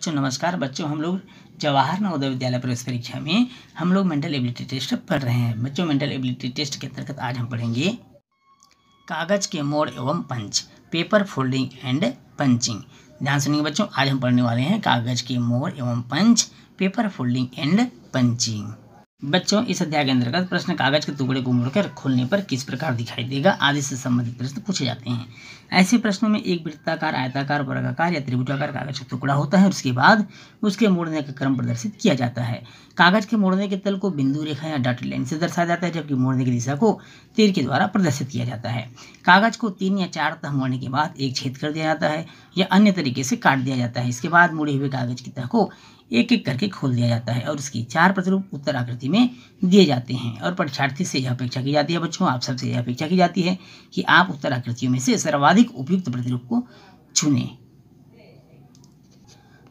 बच्चों नमस्कार। बच्चों हम लोग जवाहर नवोदय विद्यालय प्रवेश परीक्षा में हम लोग मेंटल एबिलिटी टेस्ट पढ़ रहे हैं। बच्चों मेंटल एबिलिटी टेस्ट के अंतर्गत आज हम पढ़ेंगे कागज के मोड़ एवं पंच, पेपर फोल्डिंग एंड पंचिंग। ध्यान सुनिए बच्चों, आज हम पढ़ने वाले हैं कागज के मोड़ एवं पंच, पेपर फोल्डिंग एंड पंचिंग। बच्चों इस अध्याय के अंतर्गत प्रश्न कागज के टुकड़े को मोड़कर खोलने पर किस प्रकार दिखाई देगा आदि से संबंधित प्रश्न पूछे जाते हैं। ऐसे प्रश्नों में एक वृत्ताकार, आयताकार, वर्गाकार या त्रिभुजाकार कागज का टुकड़ा होता है और उसके बाद उसके मोड़ने का क्रम प्रदर्शित किया जाता है। कागज के मोड़ने के तल को बिंदु रेखा या डॉटेड लाइन से दर्शाया जाता है, जबकि मोड़ने की दिशा को तीर के द्वारा प्रदर्शित किया जाता है। कागज को 3 या 4 तह मोड़ने के बाद एक छेद कर दिया जाता है या अन्य तरीके से काट दिया जाता है। इसके बाद मुड़े हुए कागज की तह को एक एक करके खोल दिया जाता है और उसकी 4 प्रतिरूप उत्तर आकृति में दिए जाते हैं। और परीक्षार्थी से यह अपेक्षा की जाती है बच्चों, आप सबसे यह अपेक्षा की जाती है कि आप उत्तर आकृतियों में से सर्वाधिक उपयुक्त प्रतिरूप को चुनें।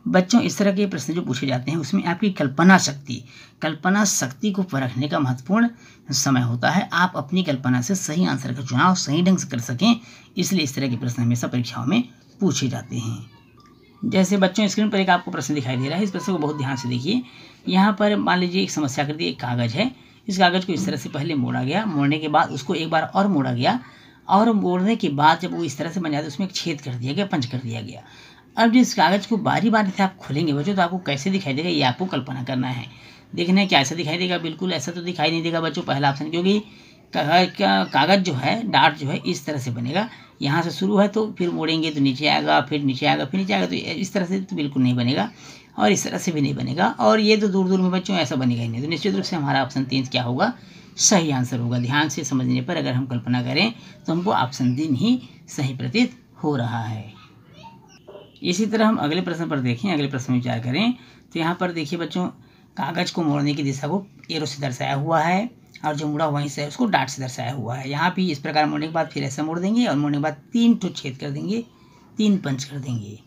बच्चों इस तरह के प्रश्न जो पूछे जाते हैं उसमें आपकी कल्पना शक्ति को परखने का महत्वपूर्ण समय होता है। आप अपनी कल्पना से सही आंसर का चुनाव सही ढंग से कर सकें, इसलिए इस तरह के प्रश्न हमेशा परीक्षाओं में पूछे जाते हैं। जैसे बच्चों स्क्रीन पर एक आपको प्रश्न दिखाई दे रहा है, इस प्रश्न को बहुत ध्यान से देखिए। यहाँ पर मान लीजिए एक समस्या कर दी, एक कागज है, इस कागज को इस तरह से पहले मोड़ा गया, मोड़ने के बाद उसको एक बार और मोड़ा गया और मोड़ने के बाद जब वो इस तरह से बन जाता है उसमें एक छेद कर दिया गया, पंच कर दिया गया। अब जिस कागज को बारी बारी से आप खोलेंगे बच्चों तो आपको कैसे दिखाई देगा ये आपको कल्पना करना है। देखना है क्या ऐसा दिखाई देगा, बिल्कुल ऐसा तो दिखाई नहीं देगा बच्चों, पहला ऑप्शन, क्योंकि कागज जो है डार्ट जो है इस तरह से बनेगा। यहाँ से शुरू है तो फिर मोड़ेंगे तो नीचे आएगा, फिर नीचे आएगा, फिर नीचे आएगा, तो इस तरह से तो बिल्कुल नहीं बनेगा और इस तरह से भी नहीं बनेगा और ये तो दूर दूर में बच्चों ऐसा बनेगा ही नहीं। तो निश्चित रूप से हमारा ऑप्शन 3 क्या होगा, सही आंसर होगा। ध्यान से समझने पर अगर हम कल्पना करें तो हमको ऑप्शन 3 ही सही प्रतीत हो रहा है। इसी तरह हम अगले प्रश्न पर देखें, अगले प्रश्न में विचार करें तो यहाँ पर देखिए बच्चों, कागज को मोड़ने की दिशा को एरो से दर्शाया हुआ है और जो मुड़ा वहीं से उसको डाट से दर्शाया हुआ है। यहाँ भी इस प्रकार मोड़ने के बाद फिर ऐसा मोड़ देंगे और मोड़ने के बाद 3 ठो छेद कर देंगे, 3 पंच कर देंगे।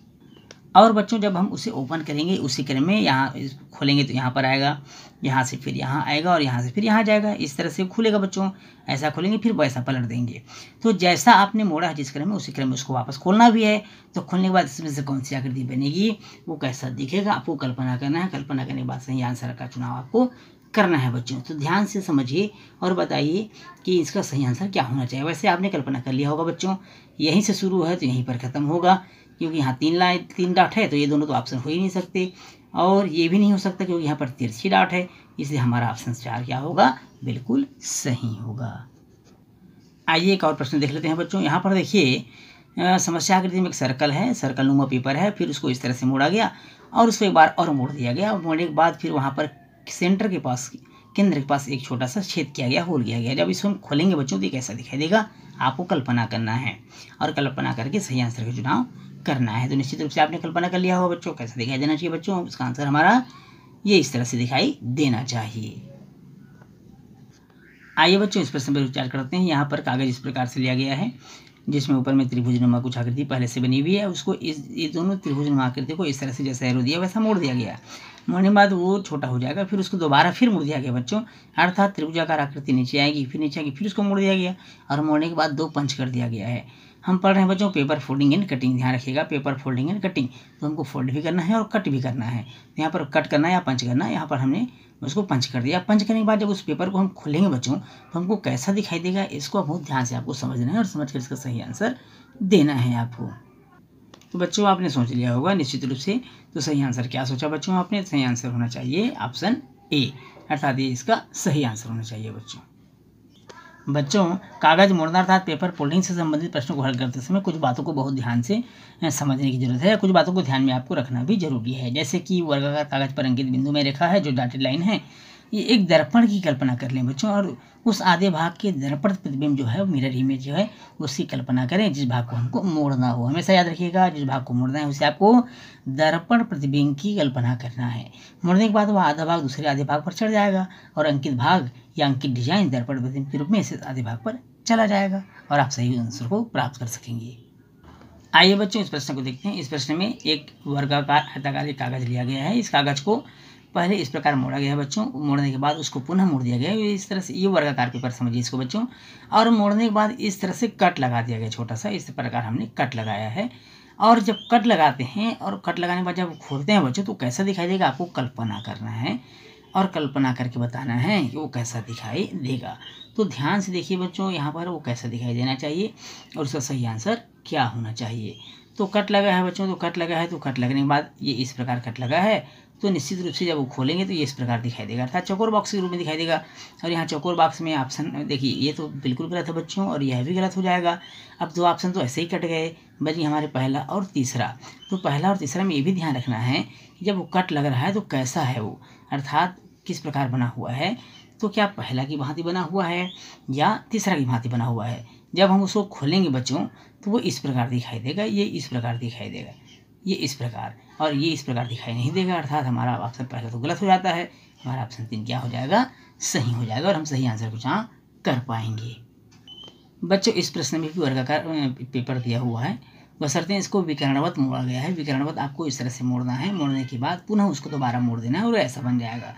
और बच्चों जब हम उसे ओपन करेंगे उसी क्रम में यहाँ खोलेंगे तो यहाँ पर आएगा, यहाँ से फिर यहाँ आएगा और यहाँ से फिर यहाँ जाएगा, इस तरह से खुलेगा बच्चों। ऐसा खोलेंगे फिर वैसा पलट देंगे। तो जैसा आपने मोड़ा है जिस क्रम में उसी क्रम में उसको वापस खोलना भी है। तो खोलने के बाद इसमें से कौन सी आकृति बनेगी, वो कैसा दिखेगा, आपको कल्पना करना है। कल्पना करने के बाद सही आंसर का चुनाव आपको करना है बच्चों। तो ध्यान से समझिए और बताइए कि इसका सही आंसर क्या होना चाहिए। वैसे आपने कल्पना कर लिया होगा बच्चों, यहीं से शुरू है तो यहीं पर ख़त्म होगा, क्योंकि यहाँ 3 डाट है तो ये दोनों तो ऑप्शन हो ही नहीं सकते और ये भी नहीं हो सकता क्योंकि यहाँ पर तिरछी डाट है, इसलिए हमारा ऑप्शन 4 क्या होगा, बिल्कुल सही होगा। आइए एक और प्रश्न देख लेते हैं बच्चों। यहाँ पर देखिए समस्या आकृति में एक सर्कल है, सर्कल नुमा पेपर है, फिर उसको इस तरह से मोड़ा गया और उसको एक बार और मोड़ दिया गया और मोड़ने के बाद फिर वहाँ पर सेंटर के पास, केंद्र के पास एक छोटा सा छेद किया गया, होल किया गया। जब इसको हम खोलेंगे बच्चों तो ये कैसा दिखाई देगा, आपको कल्पना करना है और कल्पना करके सही आंसर का चुनाव करना है। तो निश्चित रूप से आपने कल्पना कर लिया होगा बच्चों, कैसा दिखाई देना चाहिए बच्चों, इसका आंसर हमारा ये इस तरह से दिखाई देना चाहिए। आइए बच्चों इस प्रश्न पर विचार करते हैं। यहाँ पर कागज इस प्रकार से लिया गया है जिसमें ऊपर में त्रिभुजनुमा कुछ आकृति पहले से बनी हुई है, उसको ये दोनों त्रिभुजनुमा आकृति को इस तरह से जैसा एरो दिया वैसा मोड़ दिया गया। मोड़ने के बाद वो छोटा हो जाएगा, फिर उसको दोबारा फिर मोड़ दिया गया बच्चों, अर्थात त्रिभुजाकार आकृति नीचे आएगी, फिर नीचे आएगी, फिर उसको मोड़ दिया गया और मोड़ने के बाद 2 पंच कर दिया गया है। हम पढ़ रहे हैं बच्चों पेपर फोल्डिंग एंड कटिंग, ध्यान रखिएगा, पेपर फोल्डिंग एंड कटिंग। तो हमको फोल्ड भी करना है और कट भी करना है। तो यहाँ पर कट करना है या पंच करना है, यहाँ पर हमने उसको पंच कर दिया। पंच करने के बाद जब उस पेपर को हम खोलेंगे बच्चों तो हमको कैसा दिखाई देगा, इसको बहुत ध्यान से आपको समझना है और समझ कर इसका सही आंसर देना है आपको। तो बच्चों आपने सोच लिया होगा निश्चित रूप से, तो सही आंसर क्या सोचा बच्चों आपने, सही आंसर होना चाहिए ऑप्शन ए, अर्थात ये इसका सही आंसर होना चाहिए बच्चों। बच्चों कागज मोड़ना अर्थात पेपर फोल्डिंग से संबंधित प्रश्नों को हल करते समय कुछ बातों को बहुत ध्यान से समझने की जरूरत है, कुछ बातों को ध्यान में आपको रखना भी जरूरी है। जैसे कि वर्गाकार कागज पर अंकित बिंदु में रेखा है जो डॉटेड लाइन है, ये एक दर्पण की कल्पना कर लें बच्चों और उस आधे भाग के दर्पण प्रतिबिंब जो है मिरर इमेज जो है उसकी कल्पना करें जिस भाग को हमको मोड़ना हो। हमेशा याद रखिएगा जिस भाग को मोड़ना है उसे आपको दर्पण प्रतिबिंब की कल्पना करना है। मोड़ने के बाद वह आधा भाग दूसरे आधे भाग पर चढ़ जाएगा और अंकित भाग या अंकित डिजाइन दर्पण प्रतिबिंब के रूप में इस आधे भाग पर चला जाएगा और आप सही आंसर को प्राप्त कर सकेंगे। आइए बच्चों इस प्रश्न को देखते हैं। इस प्रश्न में एक वर्गाकार आयताकार कागज लिया गया है, इस कागज को पहले इस प्रकार मोड़ा गया है बच्चों, मोड़ने के बाद उसको पुनः मोड़ दिया गया है इस तरह से, ये वर्गाकार पेपर समझिए इसको बच्चों, और मोड़ने के बाद इस तरह से कट लगा दिया गया छोटा सा, इस प्रकार हमने कट लगाया है। और जब कट लगाते हैं और कट लगाने के बाद जब खोलते हैं बच्चों तो कैसा दिखाई देगा, आपको कल्पना करना है और कल्पना करके बताना है कि वो कैसा दिखाई देगा। तो ध्यान से देखिए बच्चों, यहाँ पर वो कैसा दिखाई देना चाहिए और उसका सही आंसर क्या होना चाहिए। तो कट लगा है बच्चों, तो कट लगा है, तो कट लगने के बाद ये इस प्रकार कट लगा है, तो निश्चित रूप से जब वो खोलेंगे तो ये इस प्रकार दिखाई देगा, अर्थात चौकोर बॉक्स के रूप में दिखाई देगा। और यहाँ चौकोर बॉक्स में ऑप्शन देखिए, ये तो बिल्कुल गलत है बच्चों और यह भी गलत हो जाएगा। अब दो ऑप्शन तो ऐसे ही कट गए, बची हमारे पहला और तीसरा। तो पहला और तीसरा में ये भी ध्यान रखना है कि जब वो कट लग रहा है तो कैसा है वो, अर्थात किस प्रकार बना हुआ है। तो क्या पहला की भांति बना हुआ है या तीसरा की भांति बना हुआ है। जब हम उसको खोलेंगे बच्चों तो वो इस प्रकार दिखाई देगा, ये इस प्रकार दिखाई देगा, ये इस प्रकार, और ये इस प्रकार दिखाई नहीं देगा, अर्थात हमारा ऑप्शन पहला तो गलत हो जाता है। हमारा ऑप्शन 3 क्या हो जाएगा, सही हो जाएगा और हम सही आंसर को जहाँ कर पाएंगे। बच्चों इस प्रश्न में भी वर्गाकार पेपर दिया हुआ है, बशर्ते इसको विकर्णवत मोड़ा गया है। विकर्णवत आपको इस तरह से मोड़ना है, मोड़ने के बाद पुनः उसको दोबारा मोड़ देना है और ऐसा बन जाएगा।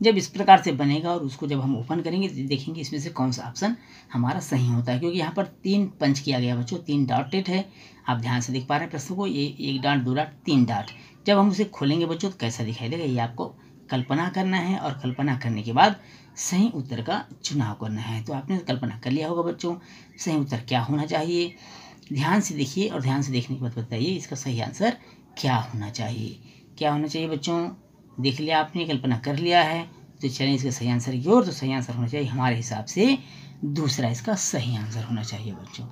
जब इस प्रकार से बनेगा और उसको जब हम ओपन करेंगे तो देखेंगे इसमें से कौन सा ऑप्शन हमारा सही होता है, क्योंकि यहाँ पर 3 पंच किया गया बच्चों, 3 डॉटेड है। आप ध्यान से देख पा रहे हैं प्रश्न को, ये 1 डॉट 2 डॉट 3 डॉट। जब हम उसे खोलेंगे बच्चों तो कैसा दिखाई देगा, ये आपको कल्पना करना है और कल्पना करने के बाद सही उत्तर का चुनाव करना है। तो आपने कल्पना कर लिया होगा बच्चों, सही उत्तर क्या होना चाहिए। ध्यान से देखिए और ध्यान से देखने के बाद बताइए इसका सही आंसर क्या होना चाहिए। क्या होना चाहिए बच्चों, देख लिया आपने, कल्पना कर लिया है, तो चलिए इसका सही आंसर की ओर। तो सही आंसर होना चाहिए हमारे हिसाब से दूसरा इसका सही आंसर होना चाहिए बच्चों।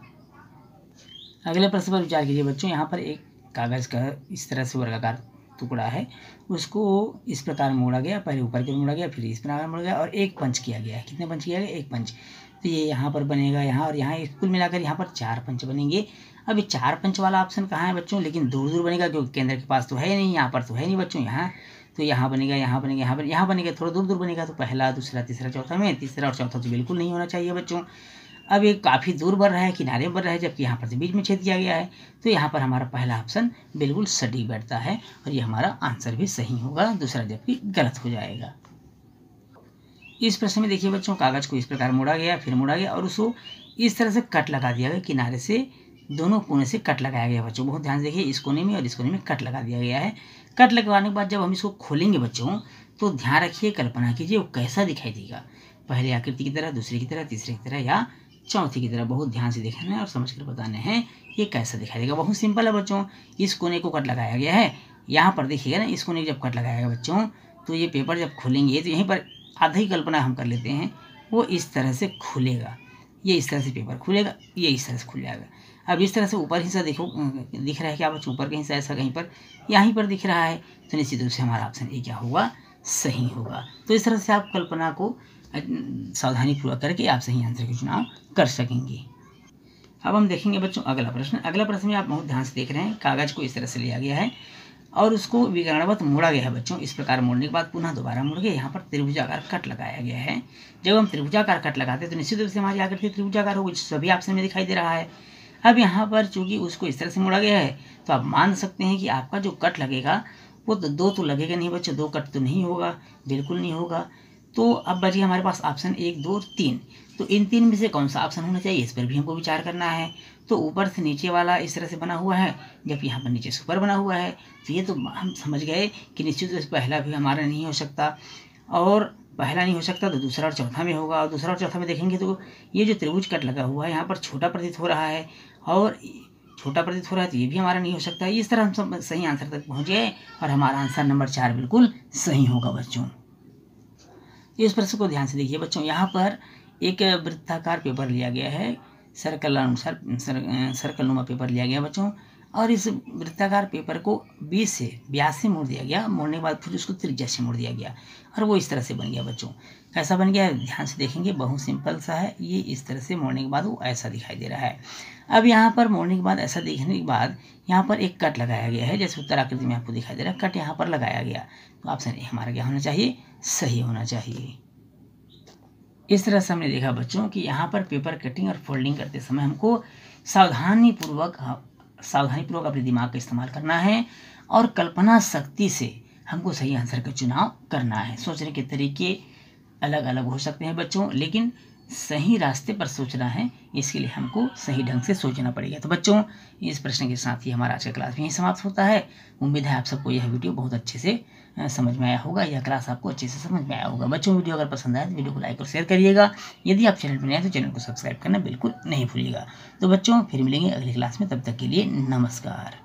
अगले प्रश्न पर विचार कीजिए बच्चों। यहाँ पर एक कागज़ का इस तरह से वर्गाकार टुकड़ा है, उसको इस प्रकार मोड़ा गया, पहले ऊपर की ओर मोड़ा गया, फिर इस प्रकार मोड़ा गया और एक पंच किया गया है। कितने पंच किया गया, एक पंच। तो ये यहाँ पर बनेगा, यहाँ और यहाँ, कुल मिलाकर यहाँ पर 4 पंच बनेंगे। अब ये 4 पंच वाला ऑप्शन कहाँ है बच्चों, लेकिन दूर दूर बनेगा क्योंकि केंद्र के पास तो है नहीं, यहाँ पर तो है नहीं बच्चों। यहाँ तो यहाँ बनेगा, यहाँ बनेगा, यहाँ बनेगा, थोड़ा दूर दूर बनेगा। तो पहला, दूसरा, तीसरा, चौथा में, तीसरा और चौथा तो बिल्कुल नहीं होना चाहिए बच्चों। अब ये काफ़ी दूर बढ़ रहा है, किनारे बढ़ रहा है, जबकि यहाँ पर से बीच में छेद किया गया है। तो यहाँ पर हमारा पहला ऑप्शन बिल्कुल सटीक बैठता है और ये हमारा आंसर भी सही होगा, दूसरा जबकि गलत हो जाएगा। इस प्रश्न में देखिए बच्चों, कागज को इस प्रकार मोड़ा गया, फिर मोड़ा गया और उसको इस तरह से कट लगा दिया गया, किनारे से दोनों कोने से कट लगाया गया बच्चों। बहुत ध्यान से देखिए, इस कोने में और इस कोने में कट लगा दिया गया है। कट लगवाने के बाद जब हम इसको खोलेंगे बच्चों तो ध्यान रखिए, कल्पना कीजिए वो कैसा दिखाई देगा, पहले आकृति की तरह, दूसरे की तरह, तीसरे की तरह या चौथी की तरह। बहुत ध्यान से देखना है और समझ कर बताने हैं ये कैसा दिखाई देगा। बहुत सिंपल है बच्चों, इस कोने को कट लगाया गया है, यहाँ पर देखिएगा ना, इस कोने को जब कट लगाया गया बच्चों तो ये पेपर जब खोलेंगे तो यहीं पर आधा ही कल्पना हम कर लेते हैं, वो इस तरह से खुलेगा, ये इस तरह से पेपर खुलेगा, ये इस तरह से खुल जाएगा। अब इस तरह से ऊपर हिस्सा देखो, दिख रहा है क्या बच्चों, ऊपर का हिस्सा ऐसा कहीं पर यहीं पर दिख रहा है, तो निश्चित रूप से हमारा ऑप्शन ए क्या होगा, सही होगा। तो इस तरह से आप कल्पना को सावधानी पूर्वक करके आप सही आंसर का चुनाव कर सकेंगे। अब हम देखेंगे बच्चों अगला प्रश्न। अगला प्रश्न में आप बहुत ध्यान से देख रहे हैं, कागज को इस तरह से लिया गया है और उसको विकर्णवत मोड़ा गया है बच्चों। इस प्रकार मोड़ने के बाद पुनः दोबारा मोड़ के यहाँ पर त्रिभुजाकार कट लगाया गया है। जब हम त्रिभुजाकार कट लगाते हैं तो निश्चित रूप से हमारी आकृति त्रिभुजाकार होगी, सभी ऑप्शन में दिखाई दे रहा है। अब यहाँ पर चूंकि उसको इस तरह से मोड़ा गया है तो आप मान सकते हैं कि आपका जो कट लगेगा वो तो 2 तो लगेगा नहीं बच्चों, 2 कट तो नहीं होगा, बिल्कुल नहीं होगा। तो अब बची हमारे पास ऑप्शन 1, 2 और 3। तो इन 3 में से कौन सा ऑप्शन होना चाहिए, इस पर भी हमको विचार करना है। तो ऊपर से नीचे वाला इस तरह से बना हुआ है, जबकि यहाँ पर नीचे से ऊपर बना हुआ है, तो ये तो हम समझ गए कि निश्चित रूप से पहला भी हमारा नहीं हो सकता, और पहला नहीं हो सकता तो दूसरा और चौथा में होगा। और दूसरा और चौथा में देखेंगे तो ये जो त्रिभुज कट लगा हुआ है यहाँ पर छोटा प्रतीत हो रहा है, और छोटा प्रतीत हो रहा है तो ये भी हमारा नहीं हो सकता। इस तरह हम सब सही आंसर तक पहुँच गए और हमारा आंसर नंबर 4 बिल्कुल सही होगा बच्चों। इस प्रश्न को ध्यान से देखिए बच्चों, यहाँ पर एक वृत्ताकार पेपर लिया गया है, सर्कल अनुसार सर्कलनुमा पेपर लिया गया बच्चों, और इस वृत्ताकार पेपर को 20 से व्यास से मोड़ दिया गया, मोड़ने के बाद फिर उसको त्रिज्या से मोड़ दिया गया और वो इस तरह से बन गया बच्चों। कैसा बन गया है ध्यान से देखेंगे, बहुत सिंपल सा है। ये इस तरह से मोड़ने के बाद वो ऐसा दिखाई दे रहा है। अब यहाँ पर मोड़ने के बाद ऐसा देखने के बाद यहाँ पर एक कट लगाया गया है, जैसे उत्तर आकृति में आपको दिखाई दे रहा है, कट यहाँ पर लगाया गया। तो ऑप्शन ए हमारा क्या होना चाहिए, सही होना चाहिए। इस तरह से हमने देखा बच्चों कि यहाँ पर पेपर कटिंग और फोल्डिंग करते समय हमको सावधानीपूर्वक अपने दिमाग का इस्तेमाल करना है और कल्पना शक्ति से हमको सही आंसर का चुनाव करना है। सोचने के तरीके अलग अलग हो सकते हैं बच्चों, लेकिन सही रास्ते पर सोचना है, इसके लिए हमको सही ढंग से सोचना पड़ेगा। तो बच्चों, इस प्रश्न के साथ ही हमारा आज का क्लास यहीं समाप्त होता है। उम्मीद है आप सबको यह वीडियो बहुत अच्छे से समझ में आया होगा, यह क्लास आपको अच्छे से समझ में आया होगा। बच्चों, वीडियो अगर पसंद आए तो वीडियो को लाइक और शेयर करिएगा। यदि आप चैनल पर नए हैं तो चैनल को सब्सक्राइब करना बिल्कुल नहीं भूलिएगा। तो बच्चों, फिर मिलेंगे अगली क्लास में, तब तक के लिए नमस्कार।